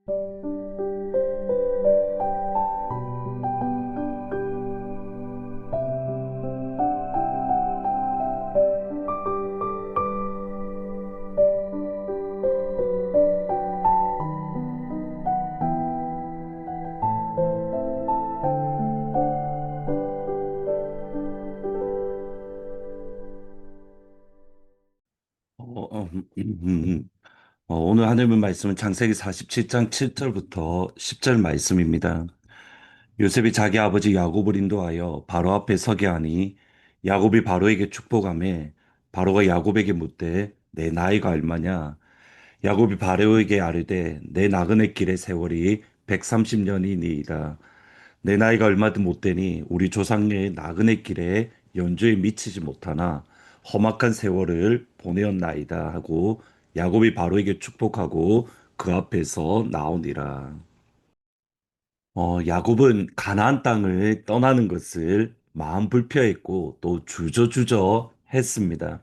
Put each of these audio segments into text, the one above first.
어, 어, 음, 음, 음. 오늘 하나님 말씀은 창세기 47장 7절부터 10절 말씀입니다. 요셉이 자기 아버지 야곱을 인도하여 바로 앞에 서게 하니 야곱이 바로에게 축복하며 바로가 야곱에게 묻되 내 나이가 얼마냐? 야곱이 바로에게 아뢰되 내 나그네 길의 세월이 130년이니이다. 내 나이가 얼마도 못 되니 우리 조상의 나그네 길에 연주에 미치지 못하나 험악한 세월을 보내었나이다 하고 야곱이 바로에게 축복하고 그 앞에서 나오니라. 야곱은 가나안 땅을 떠나는 것을 마음 불편했고 또 주저주저 했습니다.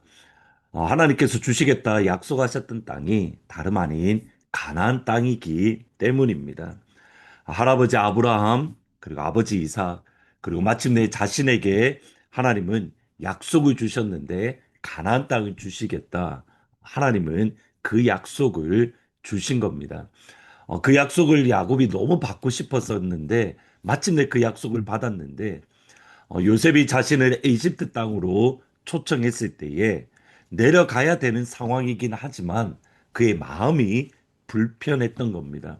하나님께서 주시겠다 약속하셨던 땅이 다름 아닌 가나안 땅이기 때문입니다. 할아버지 아브라함, 그리고 아버지 이삭, 그리고 마침내 자신에게 하나님은 약속을 주셨는데 가나안 땅을 주시겠다. 하나님은 그 약속을 주신 겁니다. 그 약속을 야곱이 너무 받고 싶었었는데 마침내 그 약속을 받았는데 요셉이 자신을 이집트 땅으로 초청했을 때에 내려가야 되는 상황이긴 하지만 그의 마음이 불편했던 겁니다.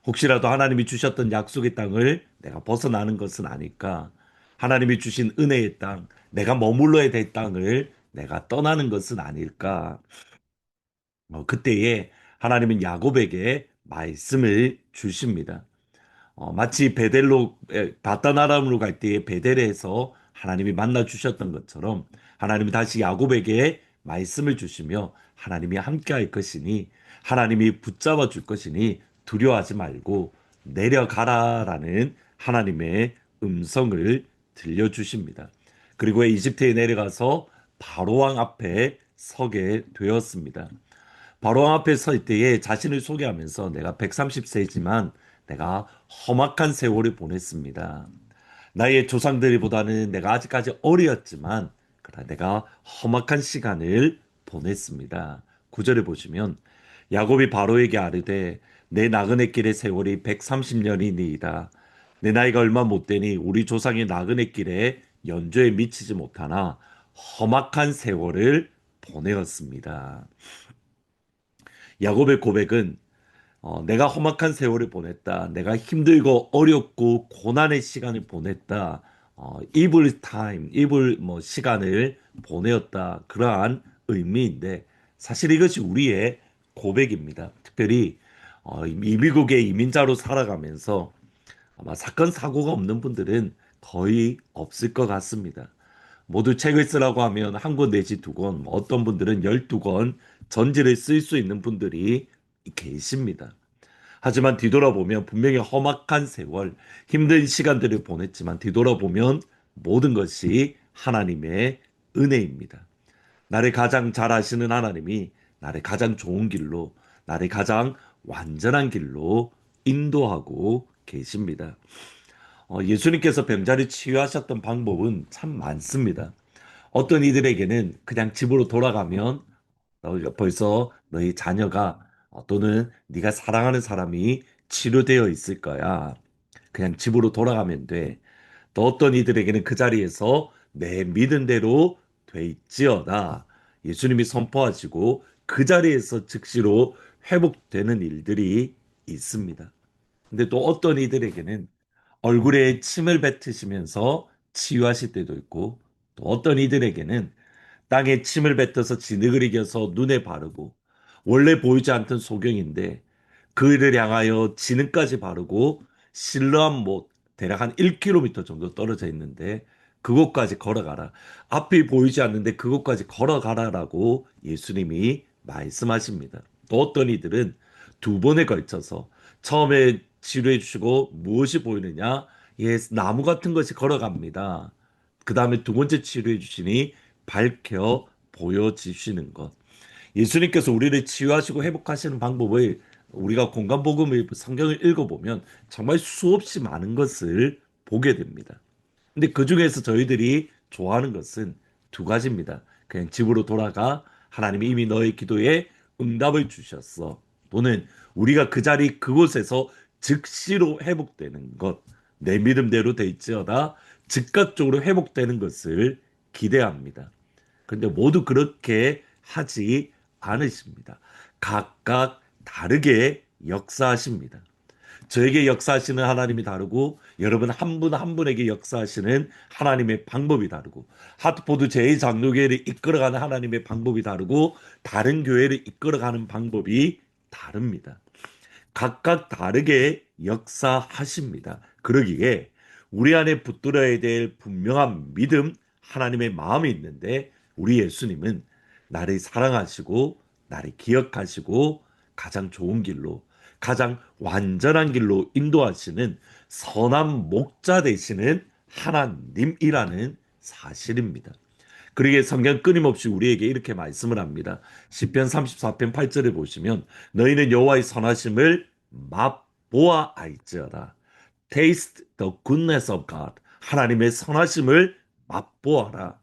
혹시라도 하나님이 주셨던 약속의 땅을 내가 벗어나는 것은 아닐까? 하나님이 주신 은혜의 땅, 내가 머물러야 될 땅을 내가 떠나는 것은 아닐까? 그때에 하나님은 야곱에게 말씀을 주십니다. 마치 베델로 바단 아람으로 갈 때에 베델에서 하나님이 만나 주셨던 것처럼 하나님이 다시 야곱에게 말씀을 주시며 하나님이 함께할 것이니 하나님이 붙잡아 줄 것이니 두려워하지 말고 내려가라라는 하나님의 음성을 들려주십니다. 그리고 이집트에 내려가서 바로 왕 앞에 서게 되었습니다. 바로 앞에 설 때에 자신을 소개하면서 내가 130세지만 내가 험악한 세월을 보냈습니다. 나의 조상들보다는 내가 아직까지 어리었지만 그러나 내가 험악한 시간을 보냈습니다. 구절에 보시면 야곱이 바로에게 아뢰되 내 나그네 길의 세월이 130년이니이다. 내 나이가 얼마 못 되니 우리 조상의 나그네 길에 연조에 미치지 못하나 험악한 세월을 보내었습니다. 야곱의 고백은 내가 험악한 세월을 보냈다. 내가 힘들고 어렵고 고난의 시간을 보냈다. evil time, evil 뭐 시간을 보내었다. 그러한 의미인데 사실 이것이 우리의 고백입니다. 특별히 이 미국의 이민자로 살아가면서 아마 사건 사고가 없는 분들은 거의 없을 것 같습니다. 모두 책을 쓰라고 하면 한 권 내지 두 권, 어떤 분들은 12권 전지를 쓸 수 있는 분들이 계십니다. 하지만 뒤돌아보면 분명히 험악한 세월, 힘든 시간들을 보냈지만 뒤돌아보면 모든 것이 하나님의 은혜입니다. 나를 가장 잘 아시는 하나님이 나를 가장 좋은 길로, 나를 가장 완전한 길로 인도하고 계십니다. 예수님께서 병자를 치유하셨던 방법은 참 많습니다. 어떤 이들에게는 그냥 집으로 돌아가면 벌써 너희 자녀가 또는 네가 사랑하는 사람이 치료되어 있을 거야. 그냥 집으로 돌아가면 돼. 또 어떤 이들에게는 그 자리에서 내 믿은 대로 돼 있지어다. 예수님이 선포하시고 그 자리에서 즉시로 회복되는 일들이 있습니다. 근데 또 어떤 이들에게는 얼굴에 침을 뱉으시면서 치유하실 때도 있고 또 어떤 이들에게는 땅에 침을 뱉어서 진흙을 이겨서 눈에 바르고 원래 보이지 않던 소경인데 그를 향하여 진흙까지 바르고 실로암 못 대략 한 1km 정도 떨어져 있는데 그곳까지 걸어가라. 앞이 보이지 않는데 그곳까지 걸어가라라고 예수님이 말씀하십니다. 또 어떤 이들은 두 번에 걸쳐서 처음에 치료해 주시고 무엇이 보이느냐? 예, 나무 같은 것이 걸어갑니다. 그 다음에 두 번째 치료해 주시니 밝혀 보여지시는 것. 예수님께서 우리를 치유하시고 회복하시는 방법을 우리가 공간복음의 성경을 읽어보면 정말 수없이 많은 것을 보게 됩니다. 근데 그 중에서 저희들이 좋아하는 것은 두 가지입니다. 그냥 집으로 돌아가 하나님이 이미 너의 기도에 응답을 주셨어. 또는 우리가 그 자리 그곳에서 즉시로 회복되는 것. 내 믿음대로 될지어다 즉각적으로 회복되는 것을 기대합니다. 근데 모두 그렇게 하지 않으십니다. 각각 다르게 역사하십니다. 저에게 역사하시는 하나님이 다르고 여러분 한 분 한 분에게 역사하시는 하나님의 방법이 다르고 하트포드 제2장로교회를 이끌어가는 하나님의 방법이 다르고 다른 교회를 이끌어가는 방법이 다릅니다. 각각 다르게 역사하십니다. 그러기에 우리 안에 붙들어야 될 분명한 믿음, 하나님의 마음이 있는데 우리 예수님은 나를 사랑하시고 나를 기억하시고 가장 좋은 길로 가장 완전한 길로 인도하시는 선한 목자 되시는 하나님이라는 사실입니다. 그러기에 성경 끊임없이 우리에게 이렇게 말씀을 합니다. 시편 34편 8절에 보시면 너희는 여호와의 선하심을 맛보아 알지어다. Taste the goodness of God. 하나님의 선하심을 맛보아라.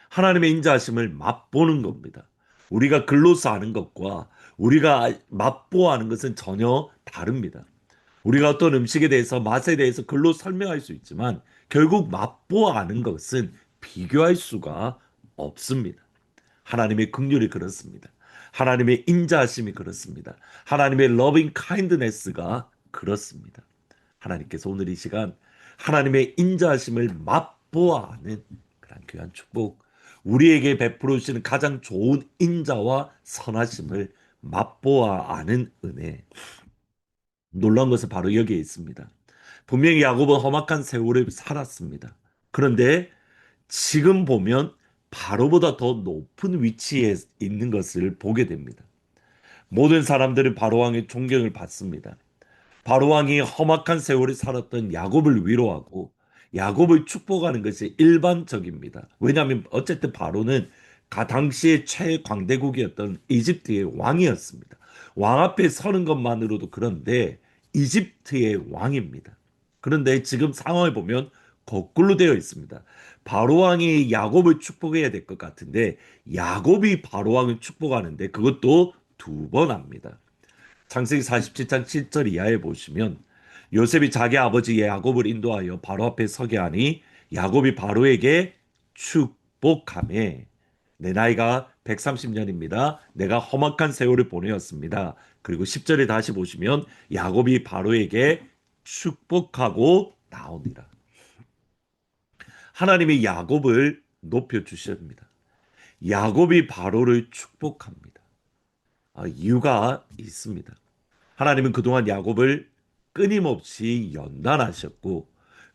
하나님의 인자하심을 맛보는 겁니다. 우리가 글로서 아는 것과 우리가 맛보아하는 것은 전혀 다릅니다. 우리가 어떤 음식에 대해서 맛에 대해서 글로 설명할 수 있지만 결국 맛보아하는 것은 비교할 수가 없습니다. 하나님의 긍휼이 그렇습니다. 하나님의 인자하심이 그렇습니다. 하나님의 loving kindness가 그렇습니다. 하나님께서 오늘 이 시간 하나님의 인자하심을 맛보아하는 그런 귀한 축복, 우리에게 베풀어 주시는 가장 좋은 인자와 선하심을 맛보아 아는 은혜. 놀라운 것은 바로 여기에 있습니다. 분명히 야곱은 험악한 세월을 살았습니다. 그런데 지금 보면 바로보다 더 높은 위치에 있는 것을 보게 됩니다. 모든 사람들은 바로왕의 존경을 받습니다. 바로왕이 험악한 세월을 살았던 야곱을 위로하고 야곱을 축복하는 것이 일반적입니다. 왜냐하면 어쨌든 바로는 당시의 최광대국이었던 이집트의 왕이었습니다. 왕 앞에 서는 것만으로도 그런데 이집트의 왕입니다. 그런데 지금 상황을 보면 거꾸로 되어 있습니다. 바로왕이 야곱을 축복해야 될 것 같은데 야곱이 바로왕을 축복하는데 그것도 두 번 합니다. 창세기 47장 7절 이하에 보시면 요셉이 자기 아버지 야곱을 인도하여 바로 앞에 서게 하니 야곱이 바로에게 축복하매 내 나이가 130년입니다. 내가 험악한 세월을 보내었습니다. 그리고 10절에 다시 보시면 야곱이 바로에게 축복하고 나오니라. 하나님이 야곱을 높여 주십니다. 야곱이 바로를 축복합니다. 이유가 있습니다. 하나님은 그동안 야곱을 끊임없이 연단하셨고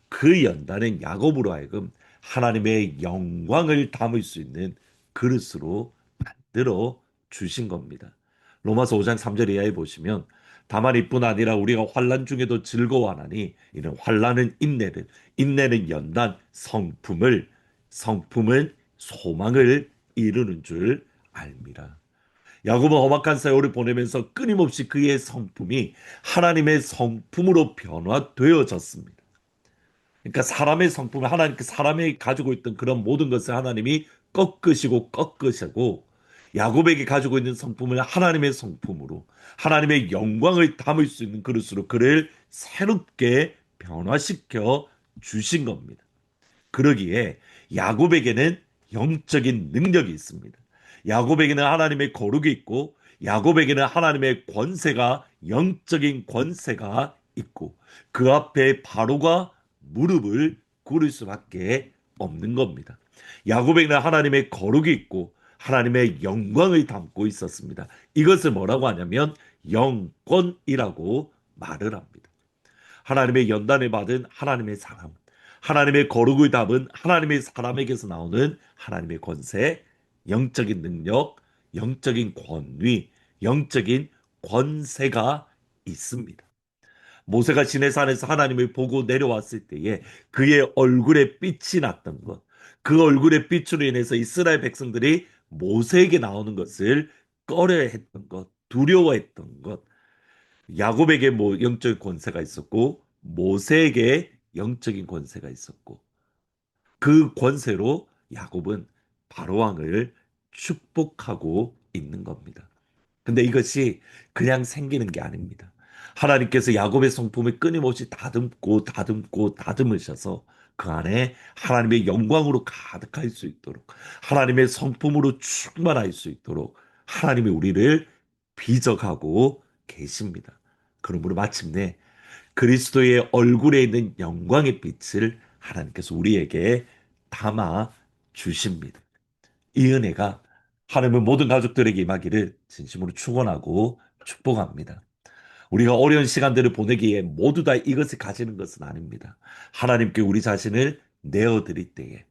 그 연단은 야곱으로 하여금 하나님의 영광을 담을 수 있는 그릇으로 만들어 주신 겁니다. 로마서 5장 3절 이하에 보시면 다만 이뿐 아니라 우리가 환난 중에도 즐거워하나니 이는 환난은 인내를 인내는 연단 성품은 소망을 이루는 줄 알미라. 야곱은 험악한 세월을 보내면서 끊임없이 그의 성품이 하나님의 성품으로 변화되어졌습니다. 그러니까 사람의 성품을 하나님, 그 사람이 가지고 있던 그런 모든 것을 하나님이 꺾으시고 야곱에게 가지고 있는 성품을 하나님의 성품으로 하나님의 영광을 담을 수 있는 그릇으로 그를 새롭게 변화시켜 주신 겁니다. 그러기에 야곱에게는 영적인 능력이 있습니다. 야곱에게는 하나님의 거룩이 있고 야곱에게는 하나님의 권세가 영적인 권세가 있고 그 앞에 바로가 무릎을 꿇을 수밖에 없는 겁니다. 야곱에게는 하나님의 거룩이 있고 하나님의 영광을 담고 있었습니다. 이것을 뭐라고 하냐면 영권이라고 말을 합니다. 하나님의 연단을 받은 하나님의 사람, 하나님의 거룩을 담은 하나님의 사람에게서 나오는 하나님의 권세, 영적인 능력, 영적인 권위, 영적인 권세가 있습니다. 모세가 시내산에서 하나님을 보고 내려왔을 때에 그의 얼굴에 빛이 났던 것, 그 얼굴의 빛으로 인해서 이스라엘 백성들이 모세에게 나오는 것을 꺼려했던 것, 두려워했던 것, 야곱에게 뭐 영적인 권세가 있었고 모세에게 영적인 권세가 있었고 그 권세로 야곱은 바로 왕을 축복하고 있는 겁니다. 근데 이것이 그냥 생기는 게 아닙니다. 하나님께서 야곱의 성품을 끊임없이 다듬고 다듬고 다듬으셔서 그 안에 하나님의 영광으로 가득할 수 있도록 하나님의 성품으로 충만할 수 있도록 하나님이 우리를 빚어가고 계십니다. 그러므로 마침내 그리스도의 얼굴에 있는 영광의 빛을 하나님께서 우리에게 담아 주십니다. 이 은혜가 하나님의 모든 가족들에게 임하기를 진심으로 축원하고 축복합니다. 우리가 어려운 시간들을 보내기에 모두 다 이것을 가지는 것은 아닙니다. 하나님께 우리 자신을 내어드릴 때에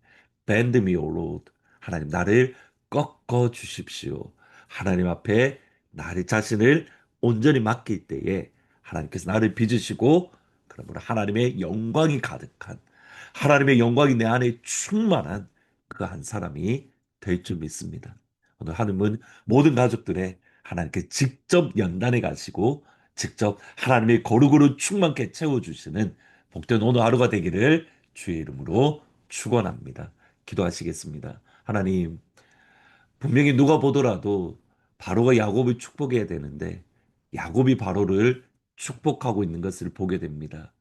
Bend me, O Lord. 하나님 나를 꺾어 주십시오. 하나님 앞에 나를 자신을 온전히 맡길 때에 하나님께서 나를 빚으시고 그러므로 하나님의 영광이 가득한 하나님의 영광이 내 안에 충만한 그 한 사람이 될 줄 믿습니다. 오늘 하나님은 모든 가족들의 하나님께 직접 연단해 가시고 직접 하나님의 거룩으로 충만케 채워주시는 복된 오늘 하루가 되기를 주의 이름으로 축원합니다. 기도하시겠습니다. 하나님, 분명히 누가 보더라도 바로가 야곱을 축복해야 되는데 야곱이 바로를 축복하고 있는 것을 보게 됩니다.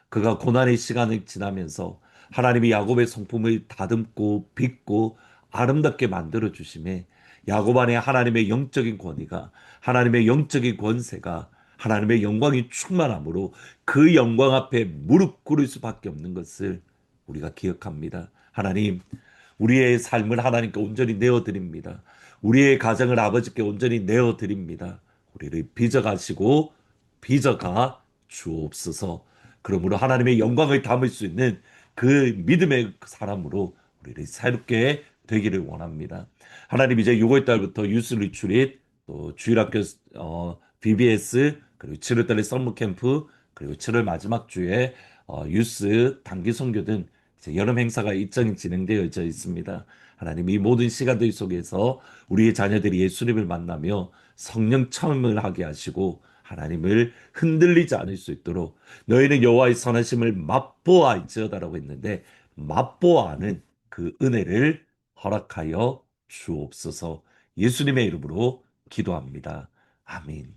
그가 고난의 시간을 지나면서 하나님이 야곱의 성품을 다듬고 빚고 아름답게 만들어 주심에 야곱 안에 하나님의 영적인 권위가 하나님의 영적인 권세가 하나님의 영광이 충만함으로 그 영광 앞에 무릎 꿇을 수밖에 없는 것을 우리가 기억합니다. 하나님, 우리의 삶을 하나님께 온전히 내어드립니다. 우리의 가정을 아버지께 온전히 내어드립니다. 우리를 빚어가시고 빚어가 주옵소서. 그러므로 하나님의 영광을 담을 수 있는 그 믿음의 사람으로 우리를 새롭게 되기를 원합니다. 하나님 이제 6월 달부터 유스 리트릿 또 주일학교 BBS 그리고 7월 달에 썸머 캠프 그리고 7월 마지막 주에 유스 단기 선교 등 이제 여름 행사가 일정이 진행되어 있습니다. 하나님 이 모든 시간들 속에서 우리의 자녀들이 예수님을 만나며 성령 체험을 하게 하시고 하나님을 흔들리지 않을 수 있도록 너희는 여호와의 선하심을 맛보아할지어다라고 했는데 맛보아하는 그 은혜를 허락하여 주옵소서. 예수님의 이름으로 기도합니다. 아멘.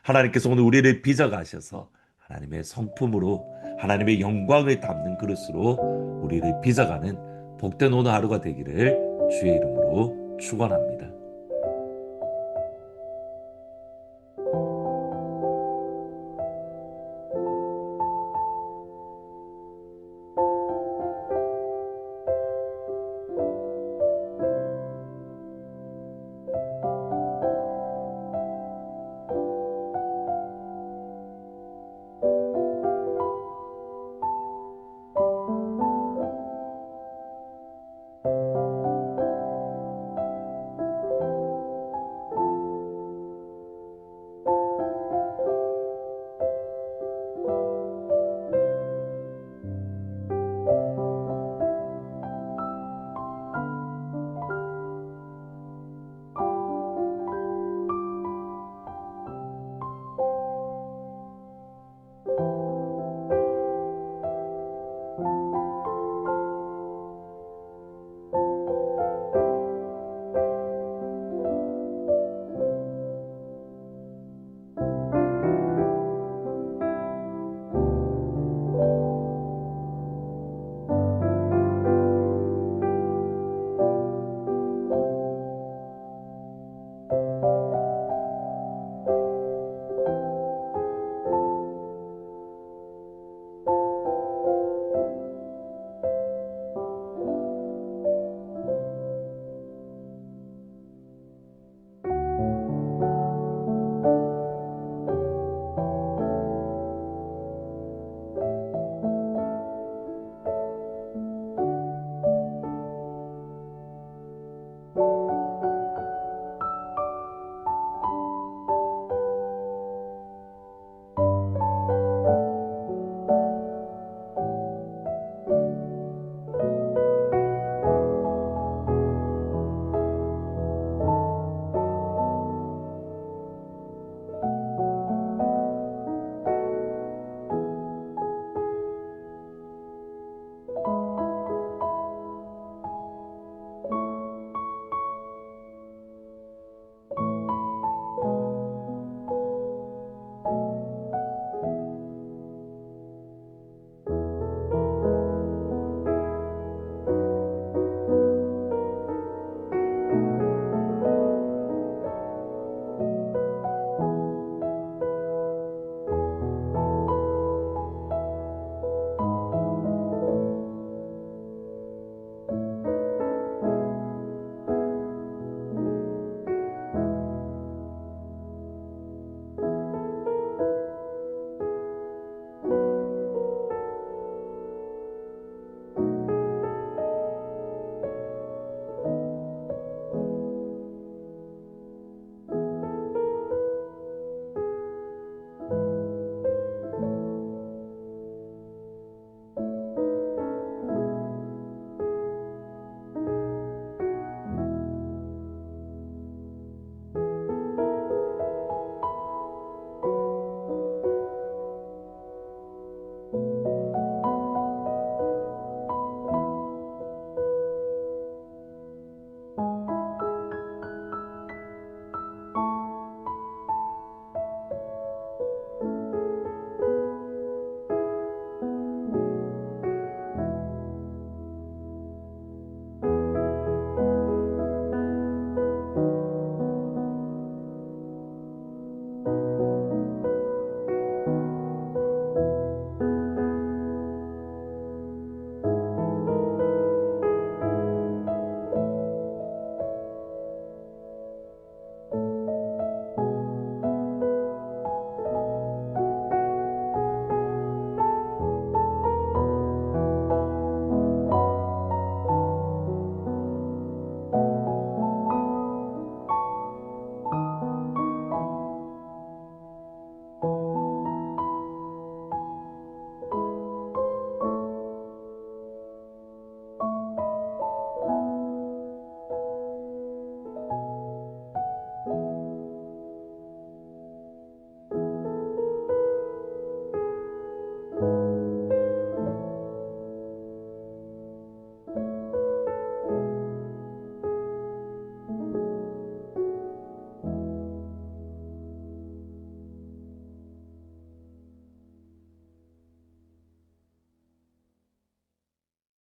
하나님께서 오늘 우리를 빚어가셔서 하나님의 성품으로 하나님의 영광을 담는 그릇으로 우리를 빚어가는 복된 오늘 하루가 되기를 주의 이름으로 축원합니다.